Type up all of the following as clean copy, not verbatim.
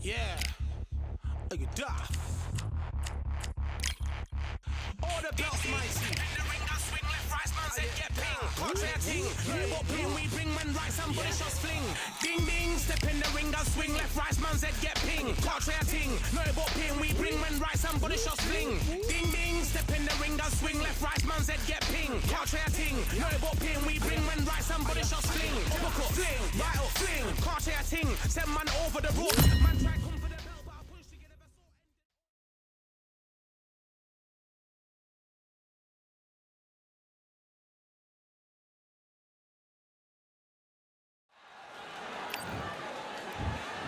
Yeah. Look at that. All the belts, mighty. In the ring, I swing left, right, man said get ping. Contrary ting, what ping we bring when right, somebody shots fling. Ding ding, step in the ring, I swing left, right, man said get ping. Contrary ting, no what ping we bring when right, somebody shots fling. Ding ding, step in the ring, I swing left, right, man said get ping. Contrary ting, no what ping we bring when right, somebody shots fling. Uppercut, fling, right up, fling. Contrary ting, send man over the rope. Man try come for the belt, but I push to get a vessel.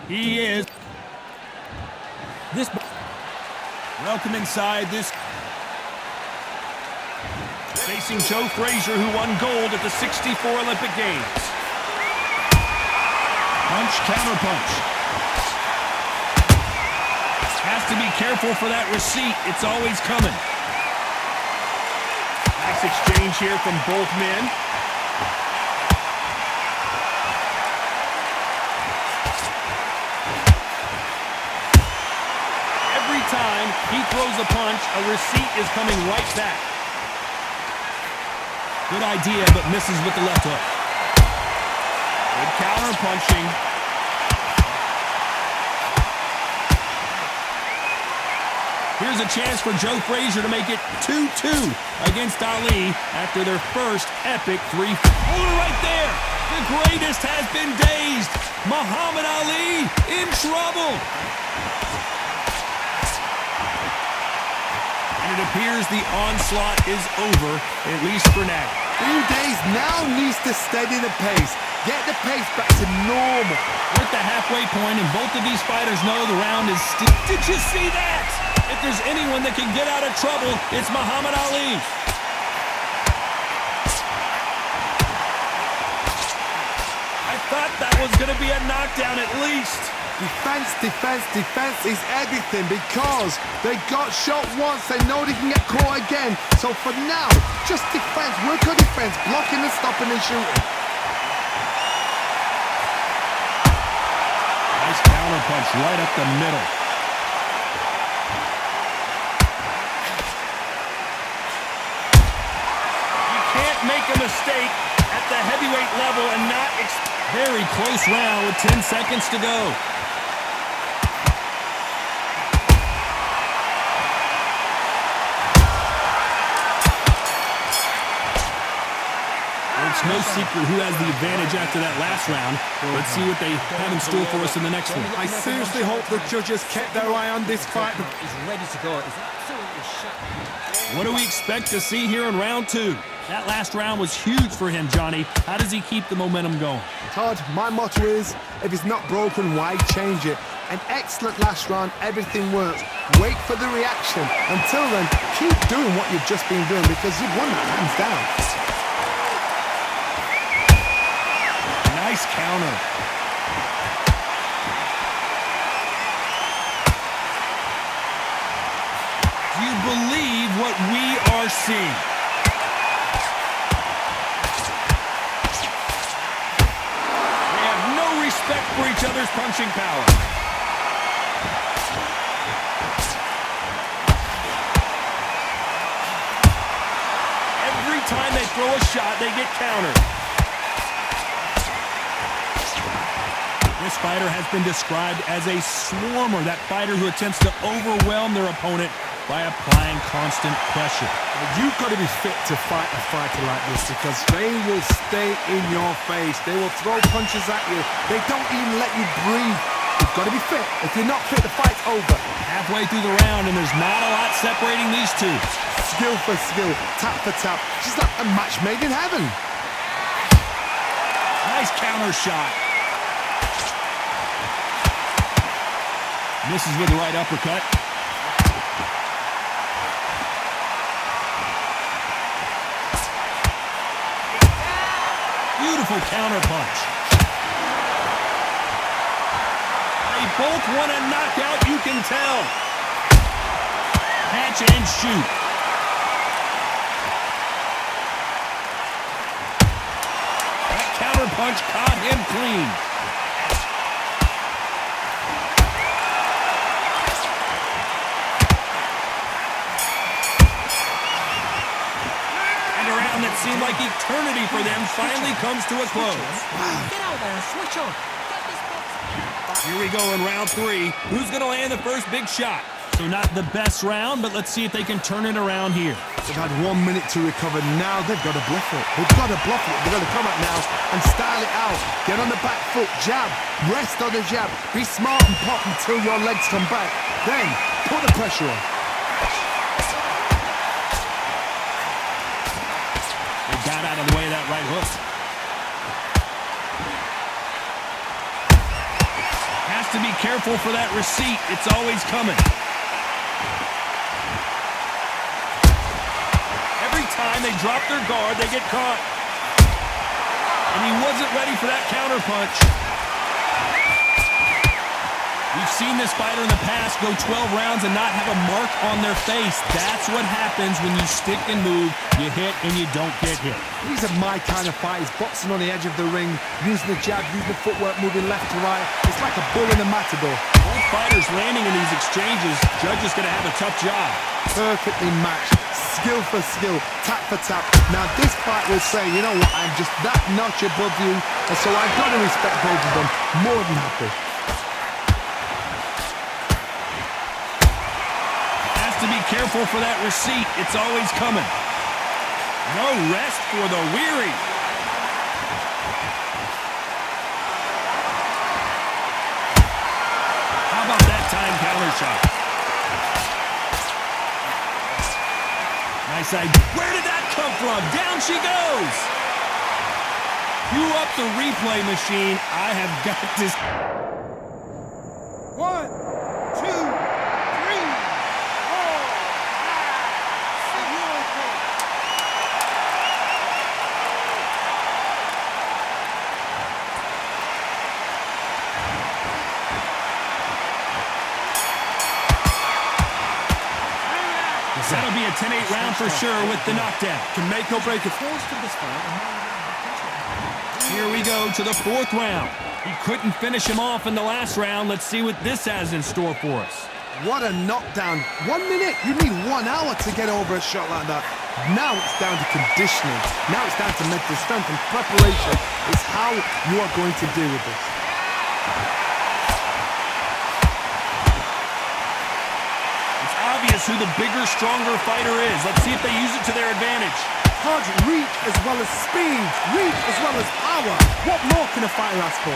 He is. Welcome inside this. Facing Joe Frazier, who won gold at the '64 Olympic Games. Punch, counter punch. Has to be careful for that receipt. It's always coming. Nice exchange here from both men. Time he throws a punch, a receipt is coming right back. Good idea, but misses with the left hook. Good counter punching. Here's a chance for Joe Frazier to make it 2-2 against Ali after their first epic three. Oh, right there! The greatest has been dazed. Muhammad Ali in trouble. It appears the onslaught is over, at least for now. Being dazed now needs to steady the pace. Get the pace back to normal. We're at the halfway point, and both of these fighters know the round is still. Did you see that? If there's anyone that can get out of trouble, it's Muhammad Ali. I thought that was going to be a knockdown at least. Defense, defense, defense is everything because they got shot once, they know they can get caught again. So for now, just defense, work on defense, blocking and stopping and shooting. Nice counter punch right up the middle. You can't make a mistake at the heavyweight level and not very close round with 10 seconds to go. It's no secret who has the advantage after that last round. Let's see what they have in store for us in the next one. I seriously hope the judges kept their eye on this fight. He's ready to go. He's absolutely shut. What do we expect to see here in round two? That last round was huge for him, Johnny. How does he keep the momentum going? Todd, my motto is, if it's not broken, why change it? An excellent last round, everything works. Wait for the reaction. Until then, keep doing what you've just been doing because you've won that hands down. Nice counter. Do you believe what we are seeing? They have no respect for each other's punching power. Every time they throw a shot, they get countered. This fighter has been described as a swarmer, that fighter who attempts to overwhelm their opponent by applying constant pressure. You've got to be fit to fight a fighter like this because they will stay in your face. They will throw punches at you. They don't even let you breathe. You've got to be fit. If you're not fit, the fight's over. Halfway through the round, and there's not a lot separating these two. Skill for skill, tap for tap. She's like a match made in heaven. Nice counter shot. Misses with the right uppercut. Beautiful counter punch. They both want a knockout, you can tell. Catch and shoot. That counter punch caught him clean. like eternity for them finally comes to a close. Get out there and switch on. Get this box. Here we go in round 3. Who's going to land the first big shot? So not the best round, but let's see if they can turn it around here. They've had 1 minute to recover. Now they've got to bluff it. They've got to bluff it. They've got to come up now and style it out. Get on the back foot, jab, rest on the jab. Be smart and pop until your legs come back. Then put the pressure on. They got out of the way of that right hook. Has to be careful for that receipt. It's always coming. Every time they drop their guard, they get caught. And he wasn't ready for that counter punch. We've seen this fighter in the past go 12 rounds and not have a mark on their face. That's what happens when you stick and move. You hit and you don't get hit. These are my kind of fighters, boxing on the edge of the ring, using the jab, using the footwork, moving left to right. It's like a bull in a matador. Both fighters landing in these exchanges. Judge is going to have a tough job. Perfectly matched, skill for skill, tap for tap. Now this fight will say, you know what, I'm just that notch above you, and so I've got to respect both of them. More than happy. To be careful for that receipt. It's always coming. No rest for the weary. How about that time counter shot? Nice idea. Where did that come from? Down she goes. Cue up the replay machine. I have got this. 1, 2, 3. That'll be a 10-8 round for sure with the knockdown. Can make or break it. Here we go to the 4th round. He couldn't finish him off in the last round. Let's see what this has in store for us. What a knockdown. 1 minute, you need 1 hour to get over a shot like that. Now it's down to conditioning. Now it's down to mental strength and preparation. It's how you are going to deal with this. Obvious who the bigger, stronger fighter is. Let's see if they use it to their advantage. Punch, reach as well as speed, reach as well as power. What more can a fighter ask for?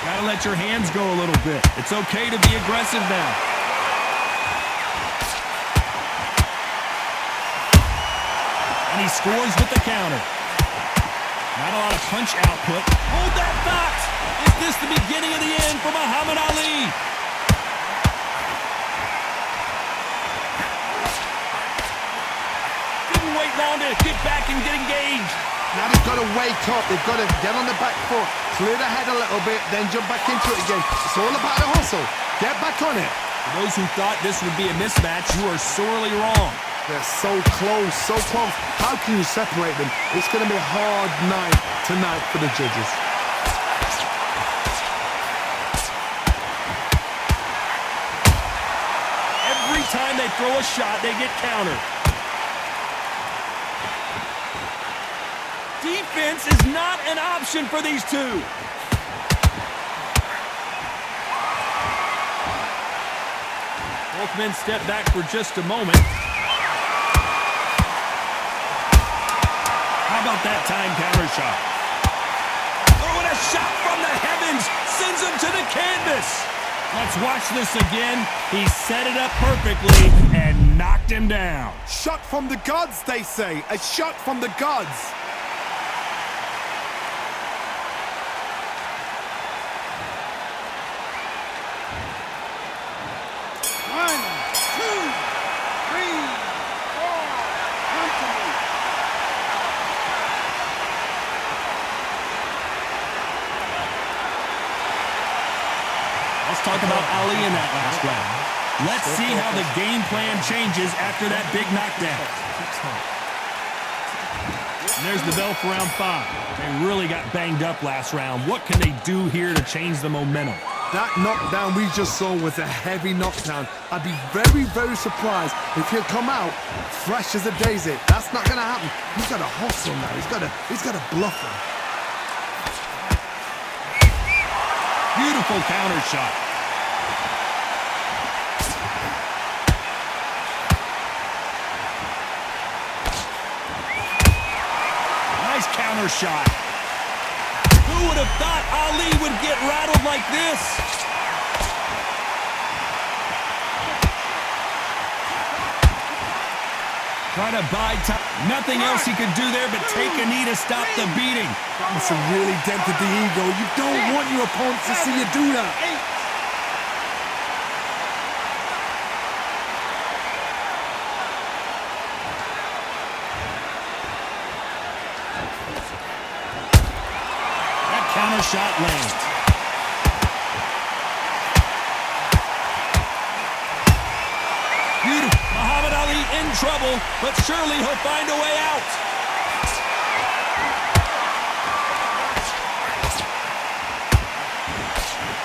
Gotta let your hands go a little bit. It's okay to be aggressive now. And he scores with the counter. Not a lot of punch output. Hold that thought! Is this the beginning of the end for Muhammad Ali? Didn't wait long to get back and get engaged. Now they've got to wake up. They've got to get on the back foot, clear the head a little bit, then jump back into it again. It's all about the hustle. Get back on it. For those who thought this would be a mismatch, you are sorely wrong. They're so close, so close. How can you separate them? It's going to be a hard night tonight for the judges. Every time they throw a shot, they get countered. Defense is not an option for these two. Both men step back for just a moment. How about that time counter shot? Oh, and a shot from the heavens sends him to the canvas. Let's watch this again. He set it up perfectly and knocked him down. Shot from the gods, they say. A shot from the gods. Let's talk about Ali in that last round. Let's see how the game plan changes after that big knockdown. And there's the bell for round 5. They really got banged up last round. What can they do here to change the momentum? That knockdown we just saw was a heavy knockdown. I'd be very, very surprised if he'll come out fresh as a daisy. That's not gonna happen. He's got to hustle now. He's got to bluff him. Beautiful counter shot. Nice counter shot. Who would have thought Ali would get rattled like this? Trying to buy time. Nothing else he could do there but take a knee to stop the beating. That must have really dented the ego. You don't want your opponent to see you do that. Counter shot lands. Beautiful. Muhammad Ali in trouble, but surely he'll find a way out.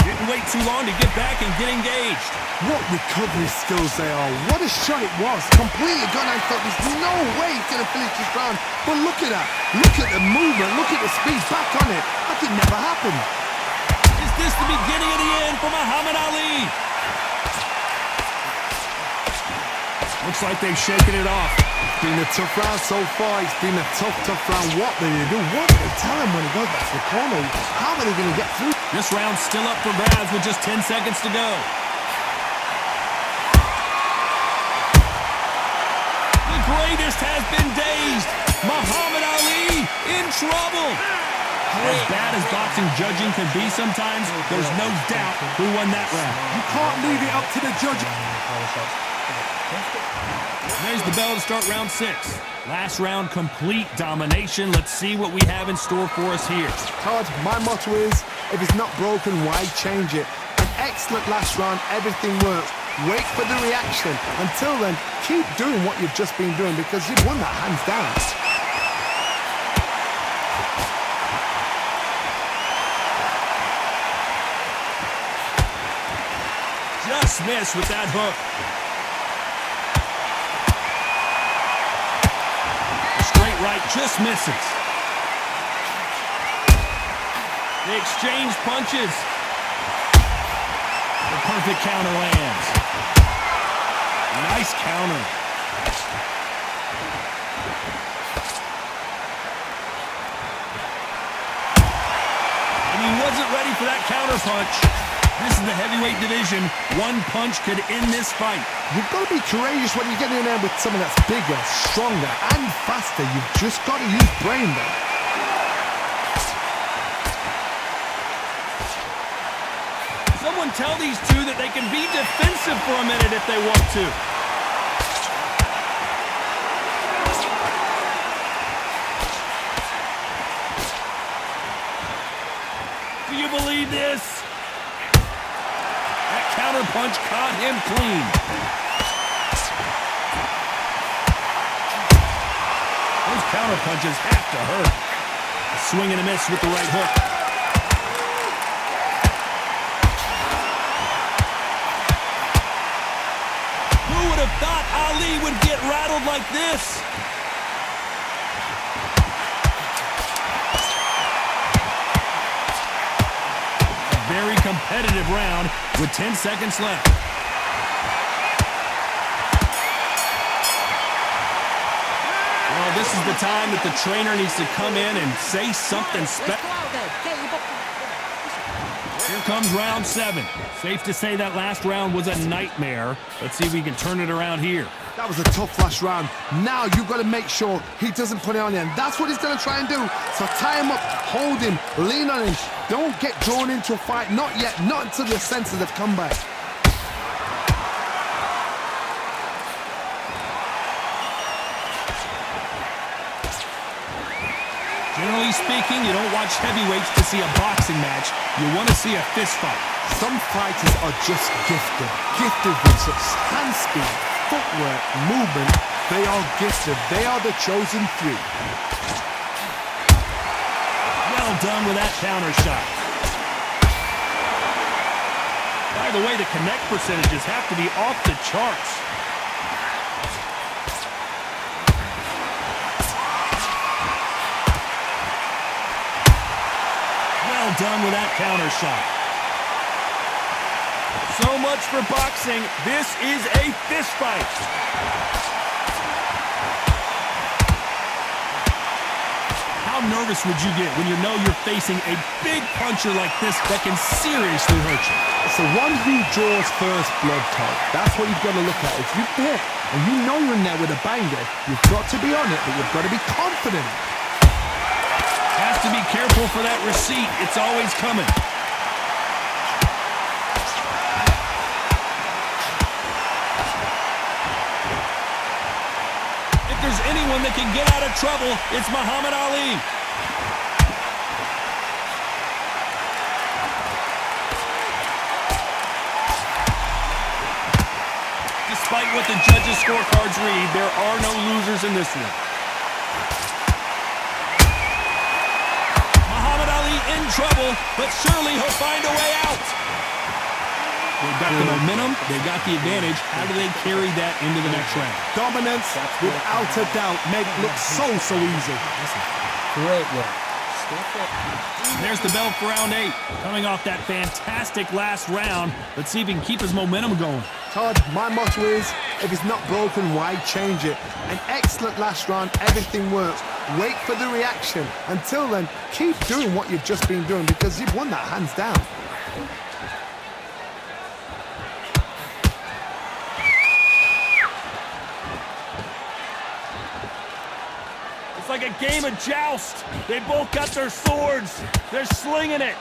Didn't wait too long to get back and get engaged. What recovery skills they are. What a shot it was. Completely gone. I thought there's no way he's going to finish this round. But look at that. Look at the movement. Look at the speed. Back on it. Like it never happened. Is this the beginning of the end for Muhammad Ali? Looks like they've shaken it off. It's been a tough round so far. It's been a tough round. What do they do? What do they tell him when he goes back to the corner? How are they going to get through? This round's still up for grabs with just 10 seconds to go. The greatest has been dazed. Muhammad Ali in trouble. As bad as boxing judging can be sometimes, there's no doubt who won that round. You can't leave it up to the judge. There's the bell to start round 6. Last round, complete domination. Let's see what we have in store for us here. Todd, my motto is, if it's not broken, why change it? An excellent last round, everything works. Wait for the reaction. Until then, keep doing what you've just been doing because you've won that hands down. Just missed with that hook. Straight right just misses. They exchange punches. The perfect counter lands. Nice counter. And he wasn't ready for that counter punch. This is the heavyweight division. One punch could end this fight. You've got to be courageous when you get in there with someone that's bigger, stronger, and faster. You've just got to use brain there. Someone tell these two that they can be defensive for a minute if they want to. Do you believe this? That counter punch caught him clean. Those counter punches have to hurt. A swing and a miss with the right hook. Thought Ali would get rattled like this. A very competitive round with 10 seconds left. Well, this is the time that the trainer needs to come in and say something special. Here comes round 7. Safe to say that last round was a nightmare. Let's see if we can turn it around here. That was a tough last round. Now you've got to make sure he doesn't put it on him. That's what he's going to try and do. So tie him up, hold him, lean on him. Don't get drawn into a fight. Not yet. Not until the senses have come back. Generally speaking, you don't watch heavyweights to see a boxing match. You want to see a fist fight. Some fighters are just gifted. Gifted with such hand speed, footwork, movement. They are gifted. They are the chosen few. Well done with that counter shot. By the way, the connect percentages have to be off the charts. Well done with that counter shot. So much for boxing. This is a fist fight. How nervous would you get when you know you're facing a big puncher like this that can seriously hurt you? It's the one who draws first blood, Todd. That's what you've got to look at. If you're there and you know you're in there with a banger, you've got to be on it, but you've got to be confident. Has to be careful for that receipt. It's always coming. If there's anyone that can get out of trouble, it's Muhammad Ali. Despite what the judges' scorecards read, there are no losers in this one. Muhammad Ali in trouble, but surely he'll find a way out. They've got the momentum, they've got the advantage. How do they carry that into the next round? Dominance, without a doubt, make it look so easy. Great work. There's the bell for round 8. Coming off that fantastic last round, let's see if he can keep his momentum going. Todd, my motto is, if it's not broken, why change it? An excellent last round, everything works. Wait for the reaction. Until then, keep doing what you've just been doing because you've won that hands down. It's like a game of joust. They both got their swords. They're slinging it.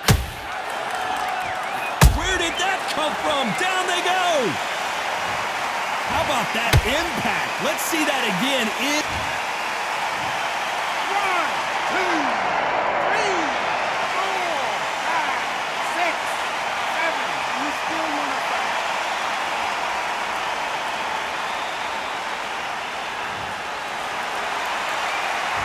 Where did that come from? Down they go. How about that impact? Let's see that again. 1, 2, 3, 4, 5, 6, 7. You still want to fight.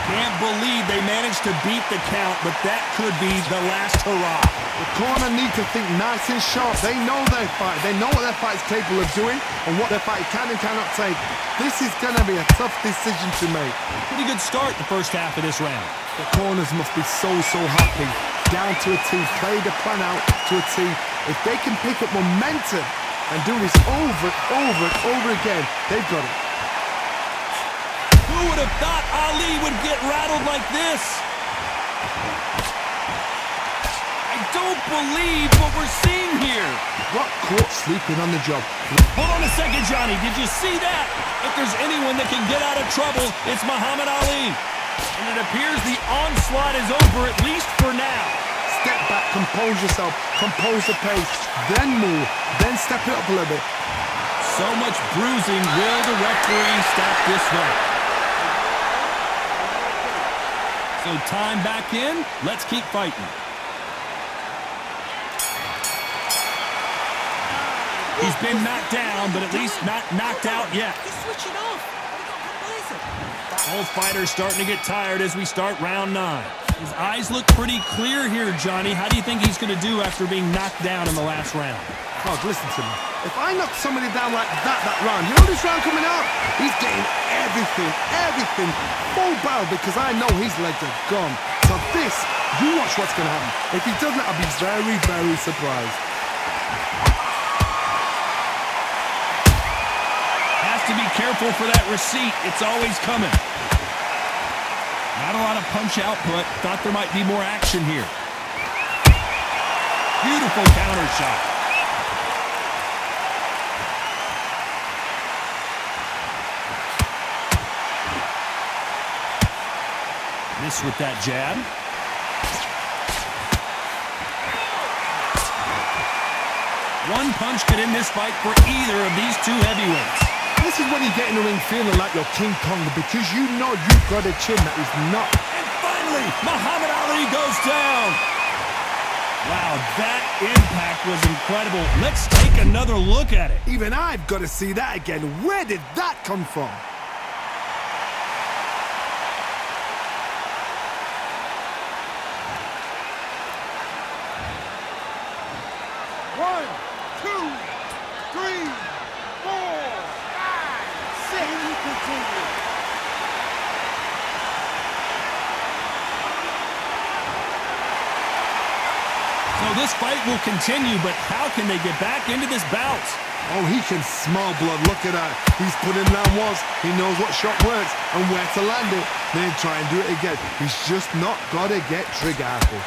Can't believe they managed to beat the count, but that could be the last hurrah. The corner need to think nice and sharp. They know their fight. They know what their fight is capable of doing and what their fight can and cannot take. This is going to be a tough decision to make. Pretty good start the first half of this round. The corners must be so happy. Down to a T, play the plan out to a T. If they can pick up momentum and do this over and over again, they've got it. Who would have thought Ali would get rattled like this? I don't believe what we're seeing here. Got caught sleeping on the job. Hold on a second, Johnny. Did you see that? If there's anyone that can get out of trouble, it's Muhammad Ali. And it appears the onslaught is over, at least for now. Step back, compose yourself, compose the pace, then move, then step it up a little bit. So much bruising. Will the referee stop this fight? So time back in. Let's keep fighting. He's been knocked down, but at least not knocked out yet. He's switching off. He got complacent. Both fighters starting to get tired as we start round 9. His eyes look pretty clear here, Johnny. How do you think he's going to do after being knocked down in the last round? Todd, listen to me. If I knock somebody down like that round, you know this round coming up? He's getting everything full barrel because I know his legs are gone. So this, you watch what's going to happen. If he doesn't, I'll be very surprised. Has to be careful for that receipt. It's always coming. Not a lot of punch output. Thought there might be more action here. Beautiful counter shot. Miss with that jab. One punch could end this fight for either of these two heavyweights. This is when you get in the ring feeling like you're King Kong because you know you've got a chin that is not. And finally, Muhammad Ali goes down. Wow, that impact was incredible. Let's take another look at it. Even I've got to see that again. Where did that come from? One, two, Well, this fight will continue, but how can they get back into this bout? Oh, he can smell blood. Look at that. He's put in down once. He knows what shot works and where to land it. Then try and do it again. He's just not got to get trigger happy.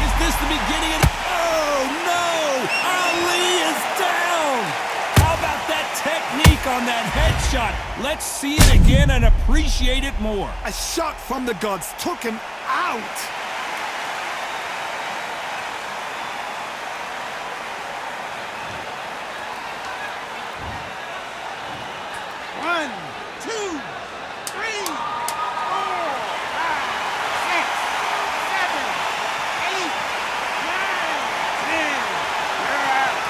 Is this the beginning of... Oh, no! Ali is down! How about that technique on that headshot? Let's see it again and appreciate it more. A shot from the gods took him out. One, two, three, 4, 5, 6, 7, 8, 9, 10. You're out.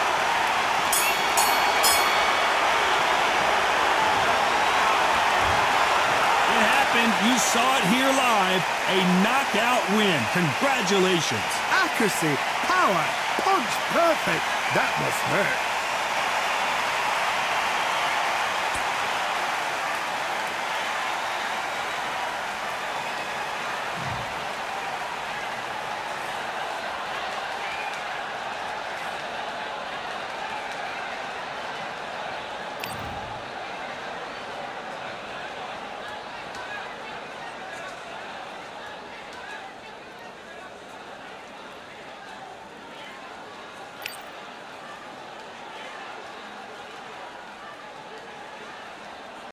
It happened. You saw it here live. A knockout win. Congratulations. Accuracy, power, punch perfect. That must hurt.